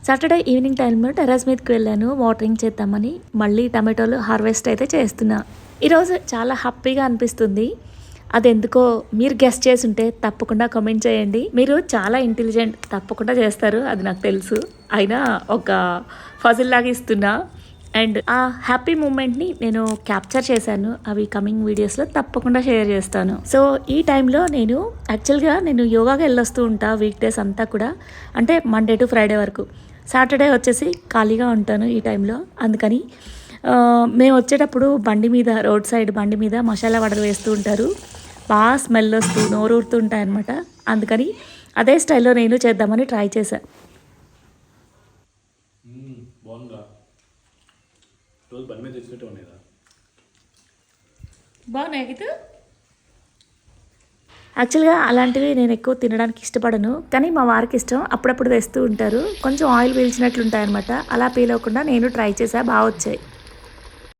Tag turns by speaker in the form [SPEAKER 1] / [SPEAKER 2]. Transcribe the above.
[SPEAKER 1] Saturday evening టైంలో terrace మీదకి వెళ్ళాను వాటరింగ్ చేద్దామని. మళ్ళీ టమాటోలు హార్వెస్ట్ అయితే చేస్తున్నా. ఈరోజు చాలా హ్యాపీగా అనిపిస్తుంది. అదెందుకో మీరు గెస్ చేసుంటే తప్పకుండా కామెంట్ చేయండి. మీరు చాలా ఇంటెలిజెంట్, తప్పకుండా చేస్తారు, అది నాకు తెలుసు. అయినా ఒక ఫజిల్ లాగా ఇస్తున్నా. అండ్ ఆ హ్యాపీ మూమెంట్ని నేను క్యాప్చర్ చేశాను. అవి కమింగ్ వీడియోస్లో తప్పకుండా షేర్ చేస్తాను. సో ఈ టైంలో యాక్చువల్గా నేను యోగాకి వెళ్ళొస్తూ ఉంటా వీక్ డేస్ అంతా కూడా, అంటే మండే టు ఫ్రైడే వరకు. సాటర్డే వచ్చేసి ఖాళీగా ఉంటాను ఈ టైంలో. అందుకని మేము వచ్చేటప్పుడు బండి మీద, రోడ్ సైడ్ బండి మీద మసాలా వడలు వేస్తూ ఉంటారు. బాగా స్మెల్ వస్తూ నోరూరుతూ ఉంటాయన్నమాట. అందుకని అదే స్టైల్లో నేను చేద్దామని ట్రై చేశాను. బాగున్నాయి కదా. యాక్చువల్గా అలాంటివి నేను ఎక్కువ తినడానికి ఇష్టపడను, కానీ మా వారికి ఇష్టం. అప్పుడప్పుడు తెస్తూ ఉంటారు. కొంచెం ఆయిల్ పీల్చినట్లు ఉంటాయన్నమాట. అలా పీలవకుండా నేను ట్రై చేసా, బాగా వచ్చాయి.